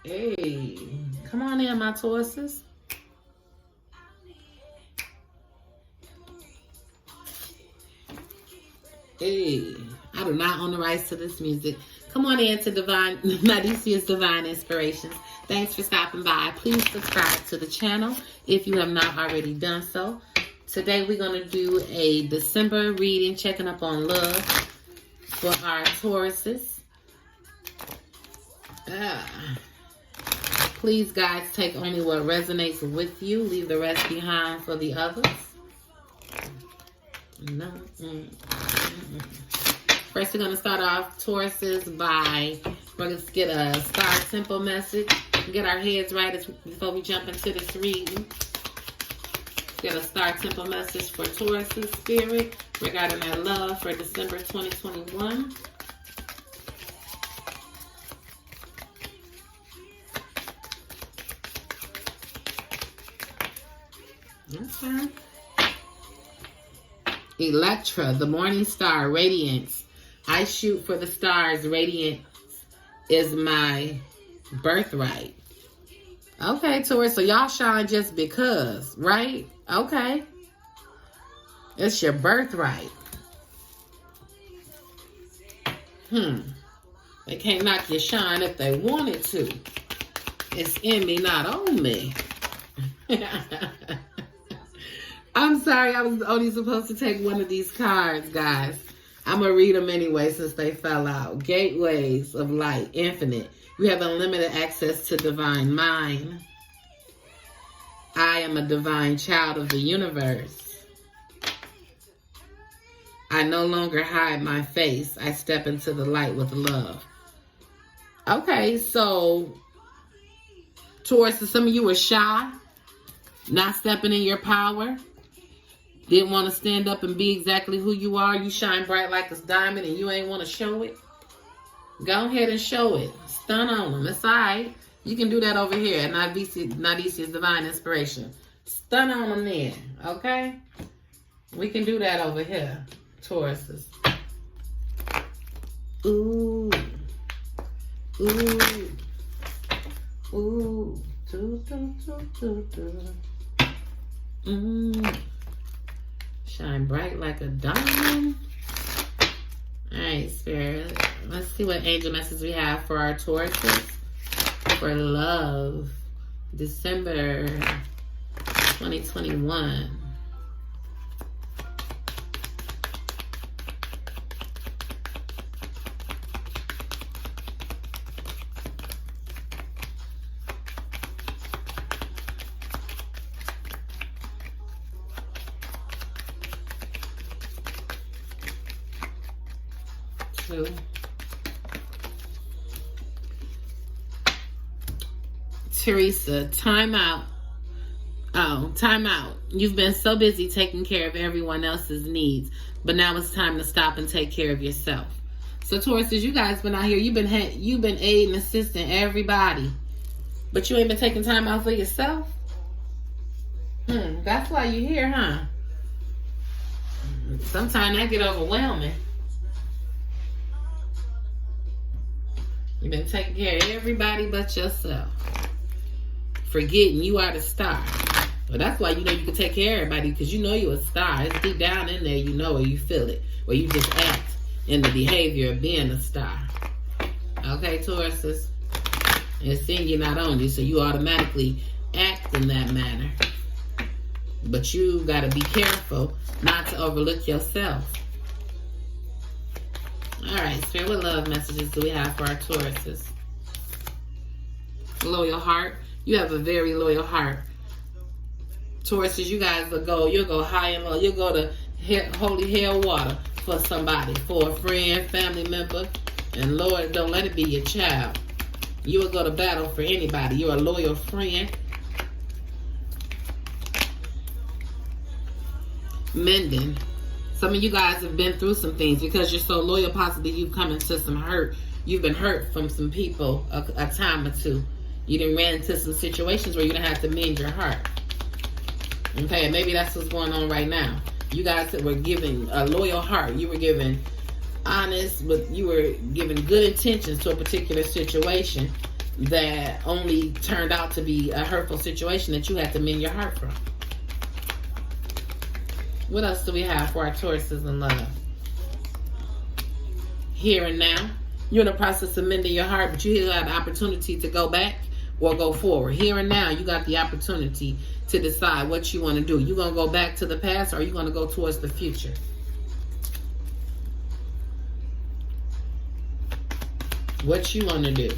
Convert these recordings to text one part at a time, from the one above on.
Hey, come on in, my Tauruses. Hey, I do not own the rights to this music. Come on in to Nadicia's Divine Inspirations. Thanks for stopping by. Please subscribe to the channel if you have not already done so. Today we're going to do a December reading, checking up on love for our Tauruses. Please, guys, take only what resonates with you. Leave the rest behind for the others. No. First, we're going to start off, Tauruses, by, we're going to get a star simple message. Get our heads right before we jump into this reading. Get a star simple message for Taurus's spirit regarding their love for December 2021. Okay. Electra, the morning star, radiance. I shoot for the stars. Radiance is my birthright. Okay, Taurus, so y'all shine just because, right? Okay. It's your birthright. They can't knock your shine if they wanted to. It's in me, not on me. I'm sorry, I was only supposed to take one of these cards, guys. I'm going to read them anyway since they fell out. Gateways of light, infinite. You have unlimited access to divine mind. I am a divine child of the universe. I no longer hide my face. I step into the light with love. Okay, so Taurus, some of you were shy, not stepping in your power. Didn't want to stand up and be exactly who you are. You shine bright like a diamond and you ain't want to show it. Go ahead and show it. Stun on them. It's all right. You can do that over here at Nadicia's Divine Inspiration. Stun on them there. Okay? We can do that over here. Tauruses. Ooh. Ooh. Ooh. Do, do, do, do, do. Shine bright like a diamond. All right, Spirit. Let's see what angel message we have for our Tauruses for love. December 2021. Teresa, time out. Oh, time out. You've been so busy taking care of everyone else's needs, but now it's time to stop and take care of yourself. So, Taurus, you guys been out here. You've been aiding, assisting everybody, but you ain't been taking time out for yourself. That's why you're here, huh? Sometimes that get overwhelming. You've been taking care of everybody but yourself. Forgetting you are the star. Well, that's why you know you can take care of everybody, because you know you're a star. It's deep down in there, you know, or you feel it, or you just act in the behavior of being a star. Okay, Tauruses? It's in you, not on you, so you automatically act in that manner. But you got to be careful not to overlook yourself. All right, Spirit, what love messages do we have for our Tauruses? Loyal heart. You have a very loyal heart. Tauruses, you guys you'll go high and low. You'll go to holy hell water for somebody, for a friend, family member. And Lord, don't let it be your child. You will go to battle for anybody. You're a loyal friend. Mending. Some of you guys have been through some things because you're so loyal. Possibly you've come into some hurt. You've been hurt from some people a time or two. You done ran into some situations where you're going to have to mend your heart. Okay, and maybe that's what's going on right now. You guys were given a loyal heart. You were given honest, but you were given good intentions to a particular situation. that only turned out to be a hurtful situation that you had to mend your heart from. What else do we have for our Tauruses in love? Here and now. You're in the process of mending your heart, but you have the opportunity to go back or go forward. Here and now, you got the opportunity to decide what you want to do. You going to go back to the past, or are you going to go towards the future? What you want to do.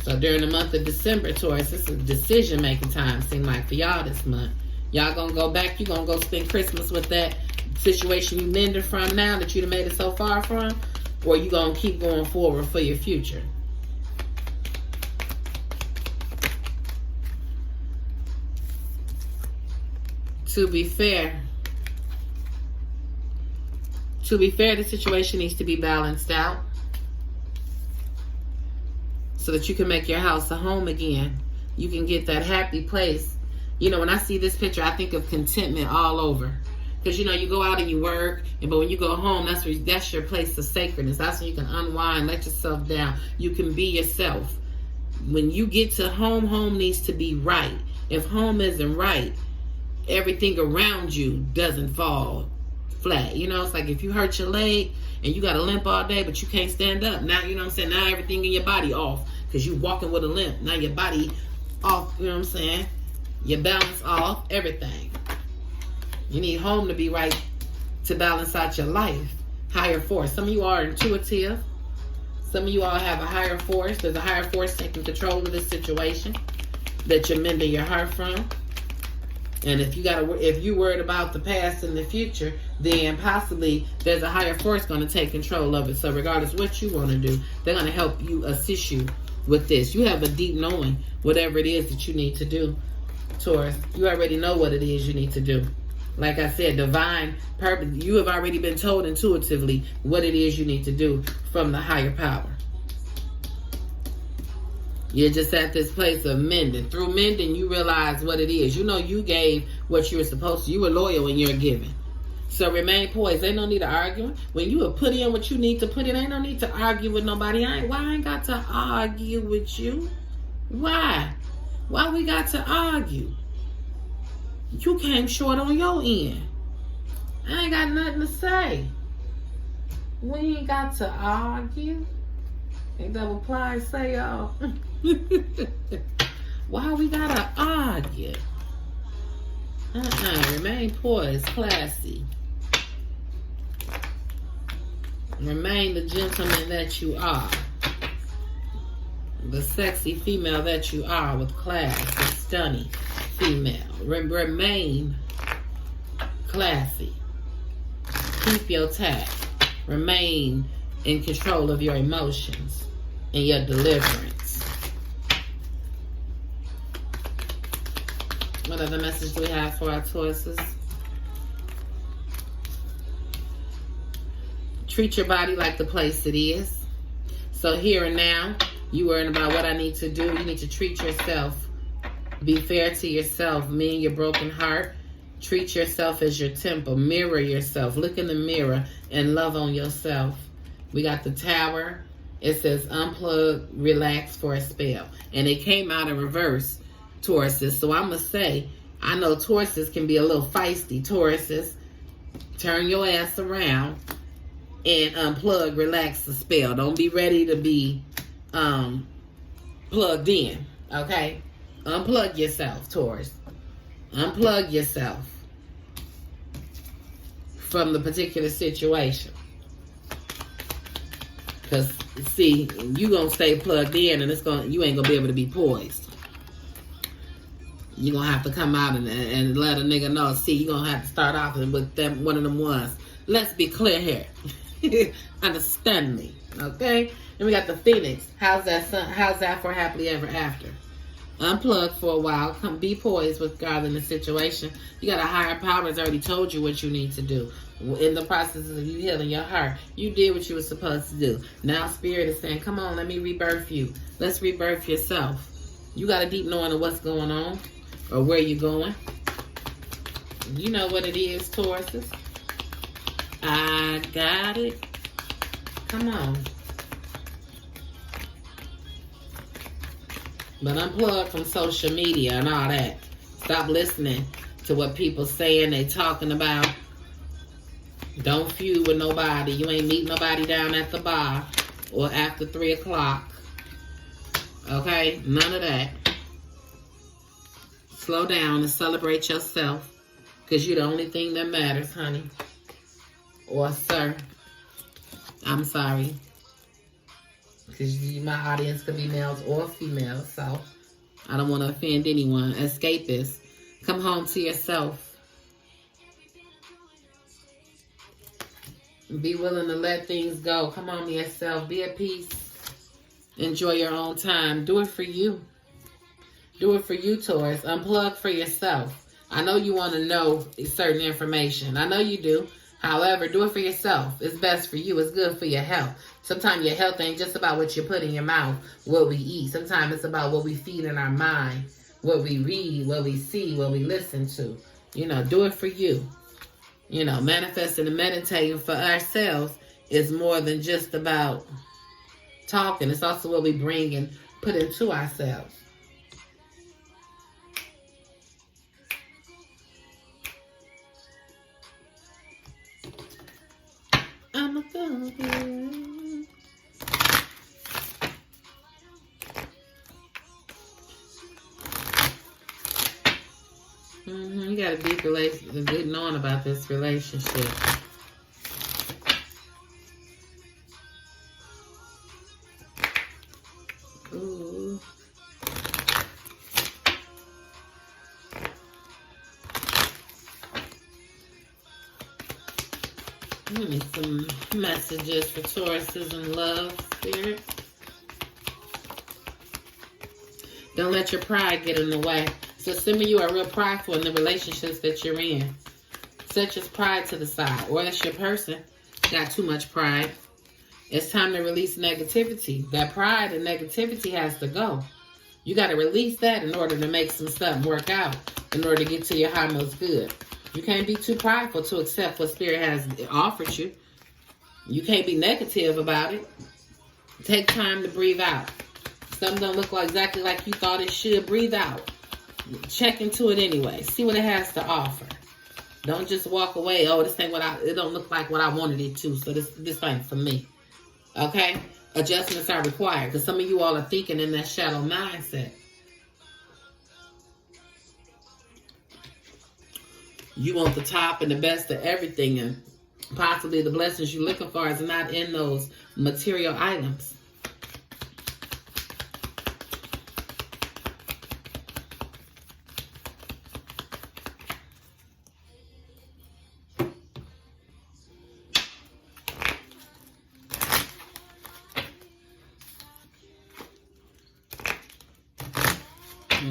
So during the month of December, Taurus, it's a decision-making time, seem like, for y'all this month. Y'all going to go back. You going to go spend Christmas with that situation you mended from now that you done made it so far from? Or you going to keep going forward for your future? To be fair, the situation needs to be balanced out so that you can make your house a home again. You can get that happy place. You know, when I see this picture, I think of contentment all over. Because, you know, you go out and you work, but when you go home, that's your place of sacredness. That's when you can unwind, let yourself down. You can be yourself. When you get to home, home needs to be right. If home isn't right, everything around you doesn't fall flat. You know, it's like if you hurt your leg and you got a limp all day, but you can't stand up. Now, you know what I'm saying? Now everything in your body off because you walking with a limp. Now your body off, you know what I'm saying? Your balance off, everything. You need home to be right to balance out your life. Higher force. Some of you are intuitive. Some of you all have a higher force. There's a higher force taking control of this situation that you're mending your heart from. And if you worried about the past and the future, then possibly there's a higher force going to take control of it. So regardless what you want to do, they're going to help you, assist you with this. You have a deep knowing, whatever it is that you need to do, Taurus. You already know what it is you need to do. Like I said, divine purpose. You have already been told intuitively what it is you need to do from the higher power. You're just at this place of mending. Through mending, you realize what it is. You know you gave what you were supposed to. You were loyal in your giving. So remain poised. Ain't no need to argue. When you have put in what you need to put in, ain't no need to argue with nobody. Why I ain't got to argue with you? Why? Why we got to argue? You came short on your end. I ain't got nothing to say. We ain't got to argue. Ain't double ply say y'all. Why we gotta argue? Remain poised, classy. Remain the gentleman that you are. The sexy female that you are with class. The stunning female. Remain classy. Keep your tact. Remain in control of your emotions and your deliverance. What other message do we have for our Tauruses? Treat your body like the place it is. So here and now, you worrying about what I need to do. You need to treat yourself. Be fair to yourself. Mend your broken heart. Treat yourself as your temple. Mirror yourself. Look in the mirror and love on yourself. We got the Tower. It says unplug, relax for a spell. And it came out in reverse, Tauruses. So I'm going to say, I know Tauruses can be a little feisty. Tauruses, turn your ass around and unplug, relax the spell. Don't be ready to be plugged in, okay? Unplug yourself, Taurus. Unplug yourself from the particular situation. Because, see, you going to stay plugged in and you ain't going to be able to be poised. You're going to have to come out and let a nigga know. See, you're going to have to start off with them, one of them ones. Let's be clear here. Understand me, okay? And we got the Phoenix. How's that for happily ever after? Unplug for a while. Come be poised regarding the situation. You got a higher power that's already told you what you need to do. In the process of you healing your heart, you did what you were supposed to do. Now Spirit is saying, come on, let me rebirth you. Let's rebirth yourself. You got a deep knowing of what's going on or where you're going. You know what it is, Tauruses. I got it. Come on. But unplug from social media and all that. Stop listening to what people saying they talking about. Don't feud with nobody. You ain't meet nobody down at the bar or after 3 o'clock. Okay? None of that. Slow down and celebrate yourself. Because you're the only thing that matters, honey. Or sir. I'm sorry. Because my audience could be males or females. So, I don't want to offend anyone. Escapists. Come home to yourself. Be willing to let things go. Come on to yourself. Be at peace. Enjoy your own time. Do it for you. Do it for you, Taurus. Unplug for yourself. I know you want to know certain information. I know you do. However, do it for yourself. It's best for you. It's good for your health. Sometimes your health ain't just about what you put in your mouth, what we eat. Sometimes it's about what we feed in our mind, what we read, what we see, what we listen to. You know, do it for you. You know, manifesting and meditating for ourselves is more than just about talking. It's also what we bring and put into ourselves. I'm a girl. You got a deep relationship, a good knowing about this relationship. Ooh. Give me some messages for Tauruses in love, spirit. Don't let your pride get in the way. So some of you are real prideful in the relationships that you're in. Set your pride to the side. Or that's your person. Got too much pride. It's time to release negativity. That pride and negativity has to go. You got to release that in order to make some stuff work out. In order to get to your high most good. You can't be too prideful to accept what Spirit has offered you. You can't be negative about it. Take time to breathe out. Something don't look like exactly like you thought it should. Breathe out. Check into it anyway. See what it has to offer. Don't just walk away. Oh, this ain't it don't look like what I wanted it to. So this ain't for me. Okay? Adjustments are required. Because some of you all are thinking in that shadow mindset. You want the top and the best of everything. And possibly the blessings you're looking for is not in those material items.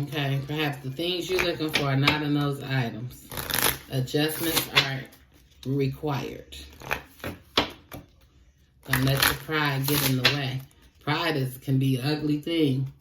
Okay, perhaps the things you're looking for are not in those items. Adjustments are required. Don't let your pride get in the way. Pride can be an ugly thing.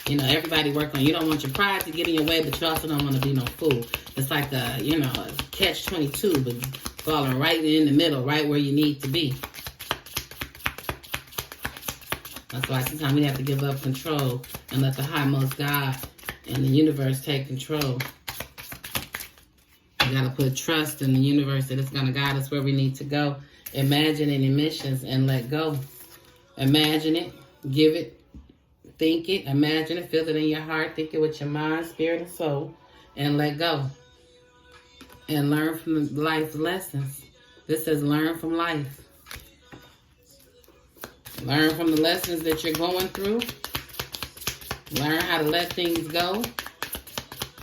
You know, everybody work on. You don't want your pride to get in your way, but you also don't want to be no fool. It's like a catch-22, but falling right in the middle, right where you need to be. That's why sometimes we have to give up control and let the highmost God and the universe take control. We got to put trust in the universe that it's going to guide us where we need to go. Imagine any missions and let go. Imagine it, give it, think it, imagine it, feel it in your heart, think it with your mind, spirit, and soul, and let go. And learn from life's lessons. This says learn from life. Learn from the lessons that you're going through. Learn how to let things go.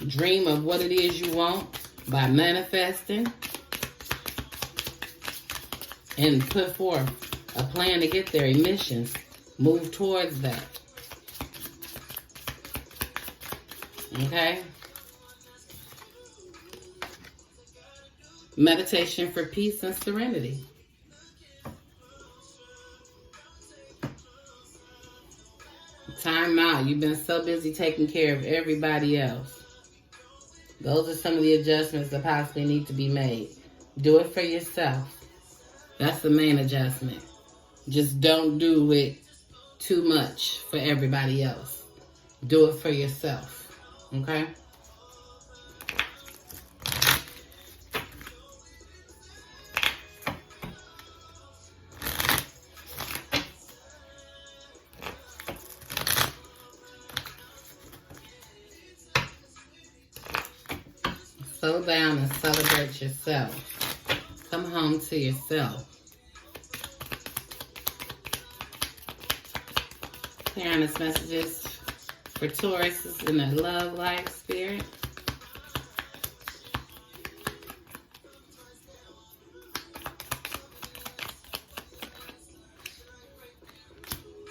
Dream of what it is you want by manifesting. And put forth a plan to get there. Missions. Move towards that. Okay? Meditation for peace and serenity. Time out. You've been so busy taking care of everybody else. Those are some of the adjustments that possibly need to be made. Do it for yourself. That's the main adjustment. Just don't do it too much for everybody else. Do it for yourself. Okay? Slow down and celebrate yourself. Come home to yourself. Honest messages for Tauruses in a love life spirit.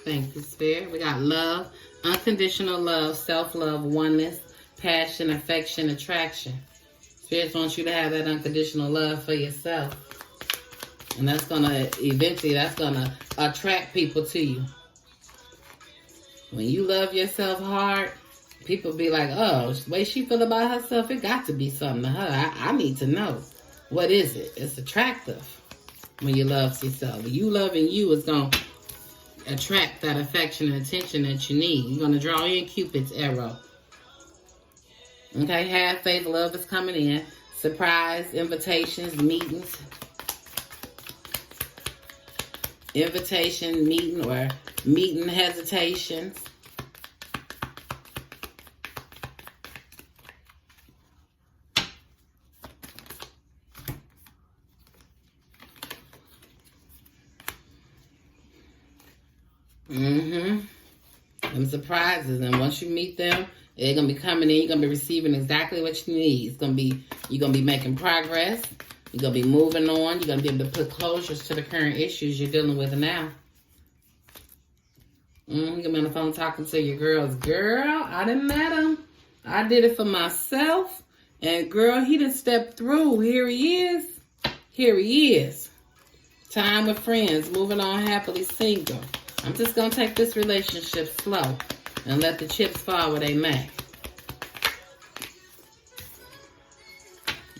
Thank you, Spirit. We got love, unconditional love, self-love, oneness, passion, affection, attraction. Spirit wants you to have that unconditional love for yourself. And that's going to, eventually, that's going to attract people to you. When you love yourself hard, people be like, oh, the way she feel about herself, it got to be something to her. I need to know. What is it? It's attractive when you love yourself. You loving you is going to attract that affection and attention that you need. You're going to draw in Cupid's arrow. Okay, have faith, love is coming in. Surprise, invitations, meetings. Invitation, meeting, or meeting hesitations. Them surprises, and once you meet them, they're gonna be coming in. You're gonna be receiving exactly what you need. It's gonna be, you're gonna be making progress. You're gonna be moving on. You're gonna be able to put closures to the current issues you're dealing with now. You're gonna be on the phone talking to your girls. Girl, I done met him. I did it for myself, and girl, he done stepped through. Here he is. Here he is. Time with friends. Moving on happily single. I'm just going to take this relationship slow and let the chips fall where they may.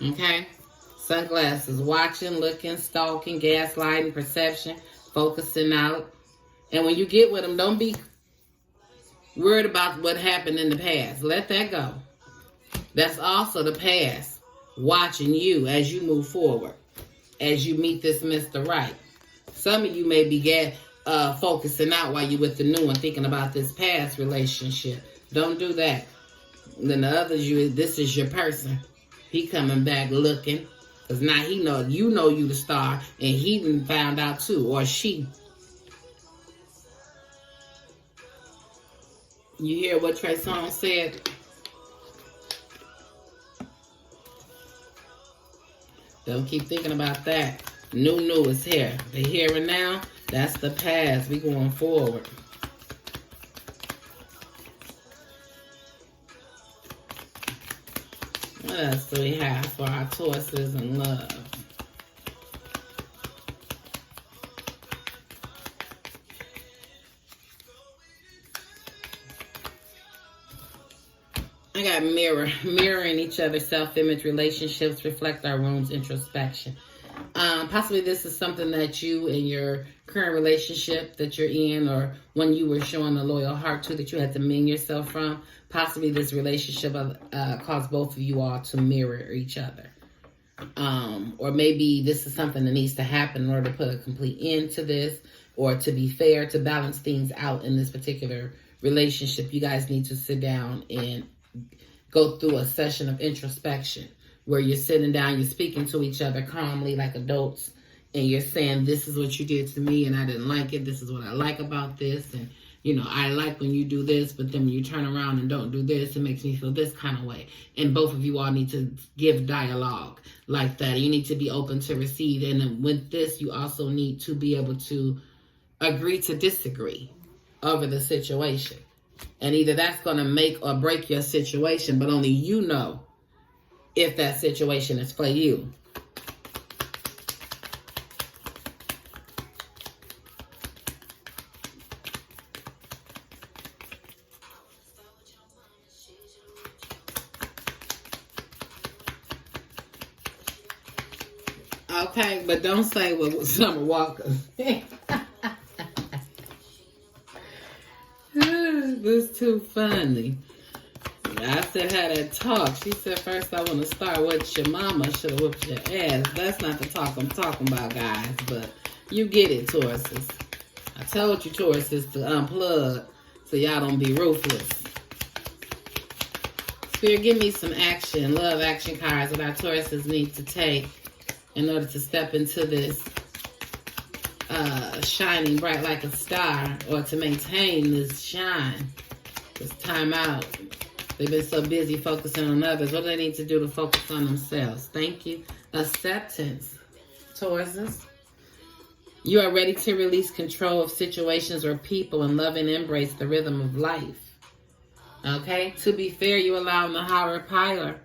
Okay? Sunglasses. Watching, looking, stalking, gaslighting, perception, focusing out. And when you get with them, don't be worried about what happened in the past. Let that go. That's also the past watching you as you move forward, as you meet this Mr. Right. Some of you may be focusing out while you're with the new one, thinking about this past relationship. Don't do that. Then the others, this is your person. He coming back looking, because now he know you the star, and he done found out too, or she. You hear what Trey Songz said? Don't keep thinking about that. New is here. The here and now, that's the past. We going forward. What else do we have for our Tauruses in love? I got mirroring each other, self-image, relationships, reflect our wounds, introspection. Possibly this is something that you in your current relationship that you're in, or when you were showing a loyal heart to, that you had to mend yourself from. Possibly this relationship caused both of you all to mirror each other. Or maybe this is something that needs to happen in order to put a complete end to this, or to be fair, to balance things out in this particular relationship. You guys need to sit down and go through a session of introspection where you're sitting down, you're speaking to each other calmly like adults, and you're saying, this is what you did to me and I didn't like it. This is what I like about this. And, I like when you do this, but then when you turn around and don't do this, it makes me feel this kind of way. And both of you all need to give dialogue like that. You need to be open to receive. And then with this, you also need to be able to agree to disagree over the situation. And either that's going to make or break your situation, but only you know if that situation is for you. Okay, but don't say what Summer Walker. This too funny. I said, had that talk. She said, first I want to start with your mama should have whipped your ass. That's not the talk I'm talking about, guys. But you get it, Tauruses. I told you, Tauruses, to unplug so y'all don't be ruthless. Spirit, give me some action, love action cards that our Tauruses need to take in order to step into this shining bright like a star, or to maintain this shine, this time out. They've been so busy focusing on others. What do they need to do to focus on themselves? Thank you. Acceptance, Tauruses. You are ready to release control of situations or people and love and embrace the rhythm of life. Okay? To be fair, you allow the higher power,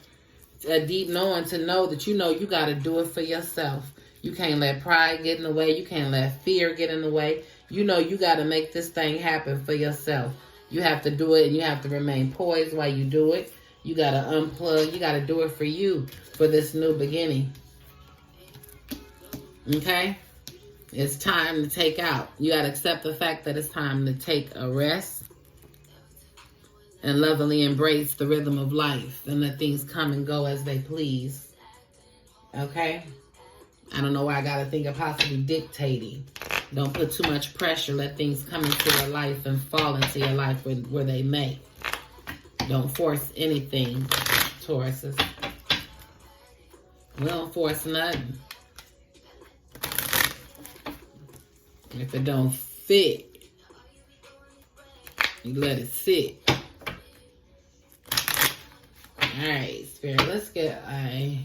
a deep knowing to know that you got to do it for yourself. You can't let pride get in the way. You can't let fear get in the way. You got to make this thing happen for yourself. You have to do it, and you have to remain poised while you do it. You got to unplug. You got to do it for you, for this new beginning. Okay? It's time to take out. You got to accept the fact that it's time to take a rest and lovingly embrace the rhythm of life and let things come and go as they please. Okay? I don't know why I got to think of possibly dictating. Don't put too much pressure. Let things come into your life and fall into your life where they may. Don't force anything, Tauruses. We don't force nothing. If it don't fit, you let it sit. Alright, Spirit, let's get a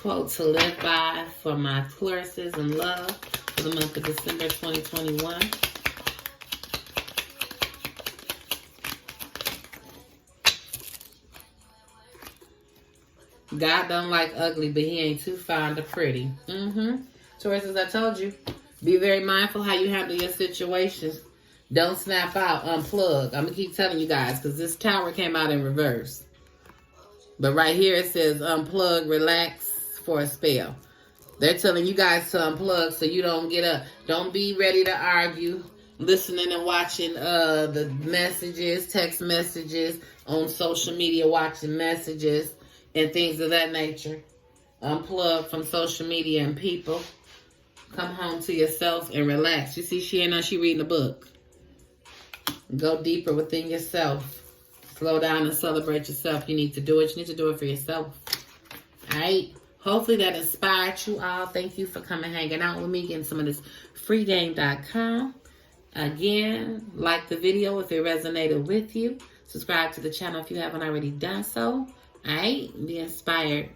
quote to live by for my Tauruses in love for the month of December 2021. God don't like ugly, but he ain't too fond of pretty. Tauruses, I told you, be very mindful how you handle your situations. Don't snap out, unplug. I'm going to keep telling you guys because this tower came out in reverse. But right here it says unplug, relax for a spell. They're telling you guys to unplug so you don't get up. Don't be ready to argue, listening and watching the messages, text messages on social media, watching messages and things of that nature. Unplug from social media and people. Come home to yourself and relax. You see, she reading a book. Go deeper within yourself. Slow down and celebrate yourself. You need to do it. You need to do it for yourself. All right? Hopefully that inspired you all. Thank you for coming hanging out with me, getting some of this freegame.com. Again, like the video if it resonated with you. Subscribe to the channel if you haven't already done so. All right? Be inspired.